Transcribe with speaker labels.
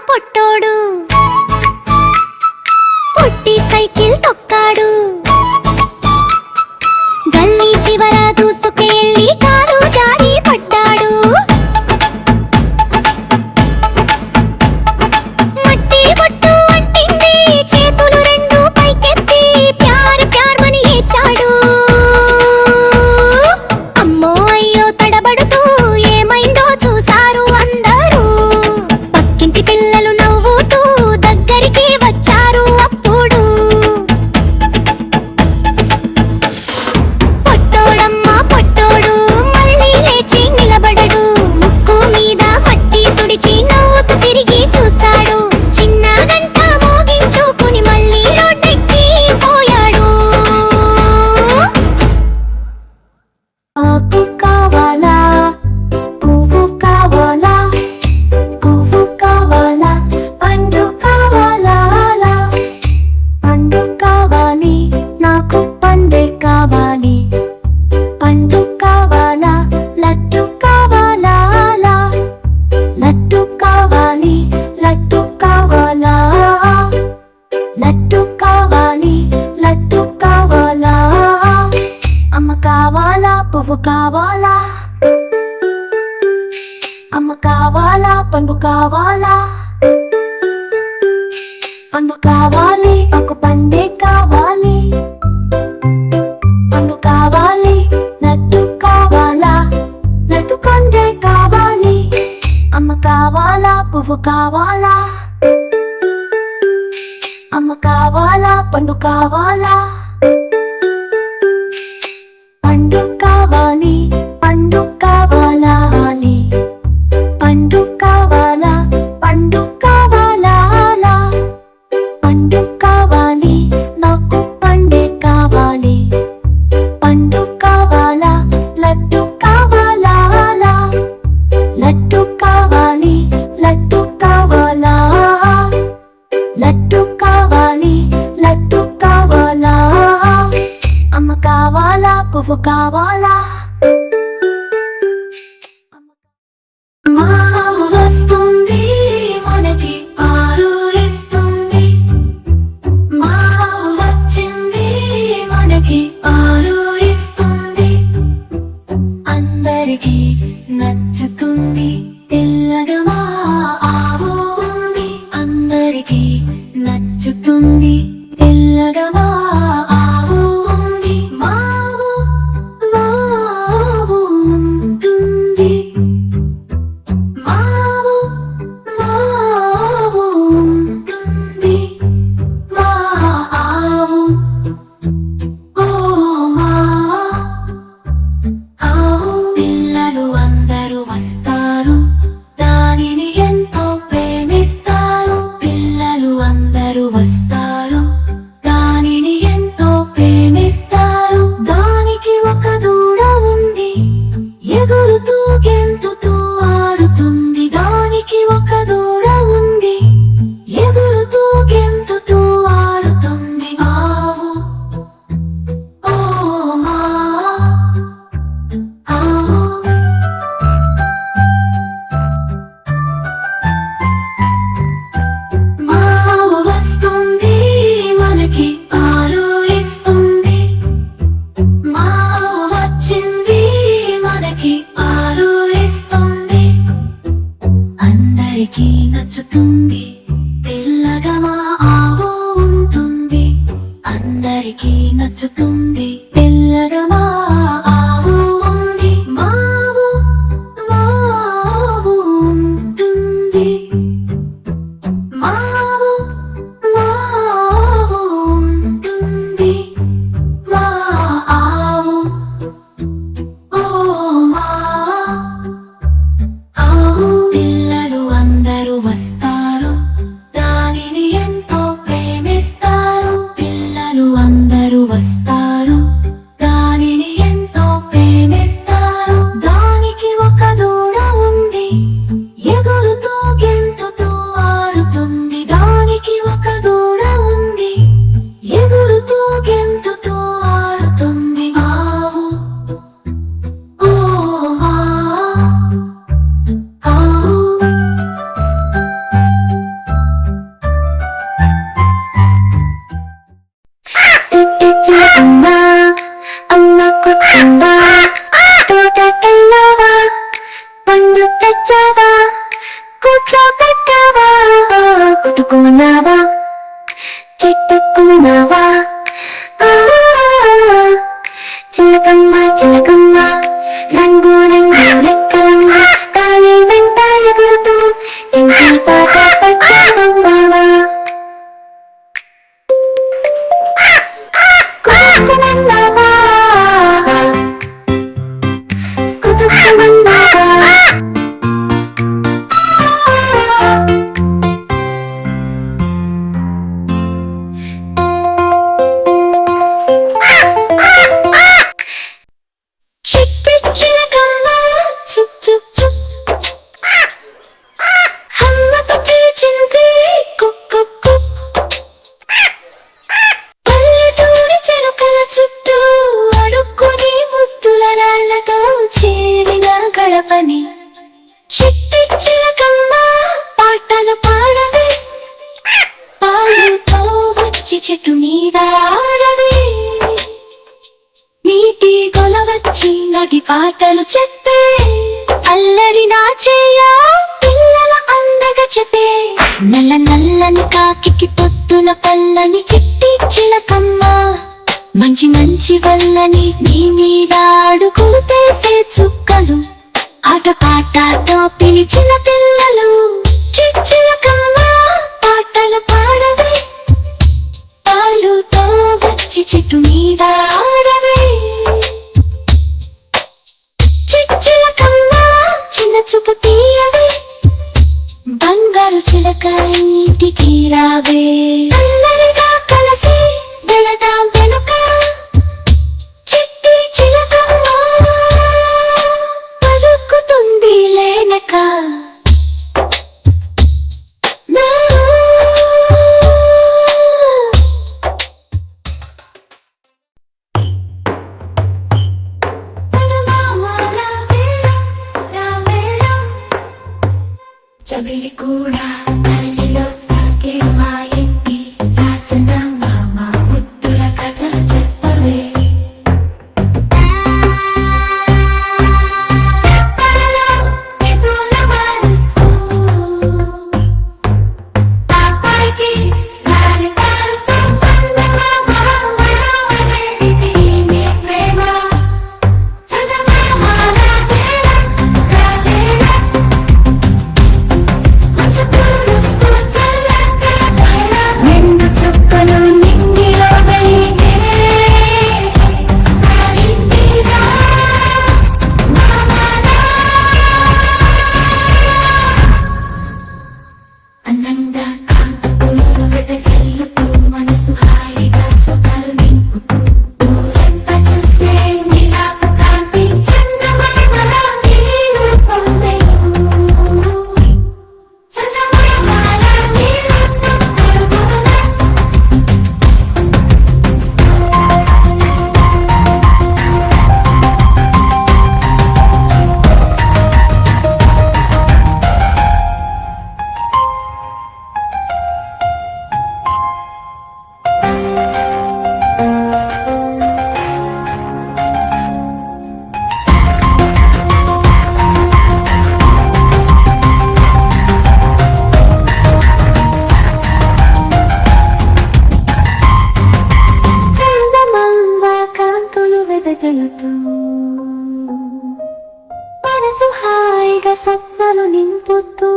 Speaker 1: పొట్టోడు పొట్టి cycle తొక్కాడు గల్లీ చివర దూసుకెళ్ళి కాలు జారి పడ్డాడు మట్టి బొట్టు అంటింది చేతులు రెండు పైకెత్తి ప్యార్ ప్యార్ మని ఏడ్చాడు అమ్మో అయ్యో తడబడుతూ ఏమైందో చూసారు అందరూ పక్కింటి పిల్లలు నవ్వుతూ దగ్గరికి వచ్చారు అప్పుడు పొట్టోడమ్మ పొట్టోడు మళ్ళీ లేచి నిలబడడు ముక్కు మీద మట్టి తుడిచి నవ్వుతూ తిరిగి చూశాడు చిన్న గంట మోగించుకుని మళ్ళీ రోడ్డెక్కి పోయాడు
Speaker 2: ఆకు కావాలా పువ్వు కావాలా పువ్వు కావాలా పండు కావాలా పండు కావాలి నాకు పండే కావాలి పండు కావాలా లడ్డు కావాలా లడ్డు కావాలి లడ్డు కావాలా లడ్డు కావాలి లడ్డు కావాలా అమ్మ కావాలా పువ్వు కావాలా అమ్మ కావాలా పండు కావాలా పండు కావాలి ఒక పండే కావాలి పండు కావాలి లడ్డు కావాలా లడ్డు పండే కావాలి అమ్మ కావాలా పువ్వు కావాలా అమ్మ కావాలా పండు కావాలా పండు కావాలి పండు కావాలా పండు కావాలా పండు కావాలా పండు కావాలి నాకు పండే కావాలి పండు కావాలా లడ్డు కావాలా లడ్డు కావాలి లడ్డు కావాలా లడ్డు కావాలి లడ్డు కావాలా అమ్మ కావాలా పువ్వు కావాలా మావు వస్తుంది మనకి పాలు ఇస్తుంది మావు వచ్చింది మనకి పాలు ఇస్తుంది అందరికీ నచ్చుతుంది తెల్లగా మా ఆవు ఉంది అందరికీ నచ్చుతుంది తెల్లగా మా ఆవు ఉంది మావు మావు ఉంటుంది మావు మావు ఉంటుంది మా ఆవు ఓ మా ఆవు పిల్లలు అందరూ వస్తారు దానిని ఎంతో ప్రేమిస్తారు పిల్లలు అందరూ వస్తారు దానిని ఎంతో ప్రేమిస్తారు దానికి ఒక దూడ ఉంది ఎగురుతూ గెంతుతూ ఆడుతుంది దానికి ఒక దూడ ఉంది ఎగురుతూ గెంతుతూ ఆడుతుంది ఆవు ఓ మా ఆవు మావు వస్తుంది మనకి పాలు ఇస్తుంది మావు వచ్చింది మనకి పాలు ఇస్తుంది అందరికీ నచ్చుతుంది తెల్లగా మా ఆవు ఉంటుంది అందరికీ నచ్చుతుంది తెల్లగా మా ఆవు ఉంది మావు మావు ఉంటుంది మావు మావు ఉంటుంది మా ఆవు ఓ మా ఆవు పిల్లలు అందరూ వస్తారు దానిని ఎంతో ప్రేమిస్తారు పిల్లలు అందరూ వస్తారు దానిని ఎంతో ప్రేమిస్తారు దానికి ఒక దూడ ఉంది ఎగురుతూ గెంతుతూ ఆడుతుంది దానికి ఒక దూడ ఉంది ఎగురుతూ గెంతుతూ ఆడుతుంది ఆవు ఓ మా ఆవు
Speaker 1: తెచ్చావా కూట్లో పెట్టావా కుట్టుకున్నావా చెట్టుకున్నావా చిలకమ్మ చిలకమ్మ రంగు రంగు రెక్కలమ్మ కాలి వెంట ఎగురుతూ ఇంటి పాట పెట్టావమ్మా కుట్టుకున్నావా కుట్టుకున్నావా చిట్టి చిలకమ్మ చుక్ చుక్ చుక్ అమ్మతో పిలిచింది కుక్ కుక్ కుక్ పల్లెటూరి చిలుకల చుట్టూ అడుక్కుని ముద్దుల రాళ్ళతో చేరిన గడపని చిట్టి చిలకమ్మ పాటలు పాడవే పాలుతో వచ్చి చెట్టు మీద ఆడవే నీటి కొలవచ్చి నాటి పాటలు చెప్పే అల్లరి నా చెయ్య పిల్లల అందగా చెప్పే నల్ల నల్లని కాకి పొద్దున పల్లని చిట్టి చిలకమ్మ మంచి మంచి వల్లని నీ మీద అడుగులు తీసే చుక్కలు ఆట పాటతో పిలిచిన పిల్లలు చిలకమ్మ పాటలు పాడవే పాలుతో వచ్చి చెట్టు మీద ఆడవే చిలకమ్మ చిన్న చూపు తీయవే బంగారు చిలక ఇంటికి రావే అల్లరిగా కలిసి వెళదాం వెనుక చిట్టి చిలకమ్మ పలుకుతుంది లేనక చబిలి కూడా తల్లిలో సాగే మా ఇంటి రాజన మామ ముద్దుల కథలు చెప్పవే వెదజల్లుతూ మనసు హాయిగా స్వప్నాలు నింపుతూ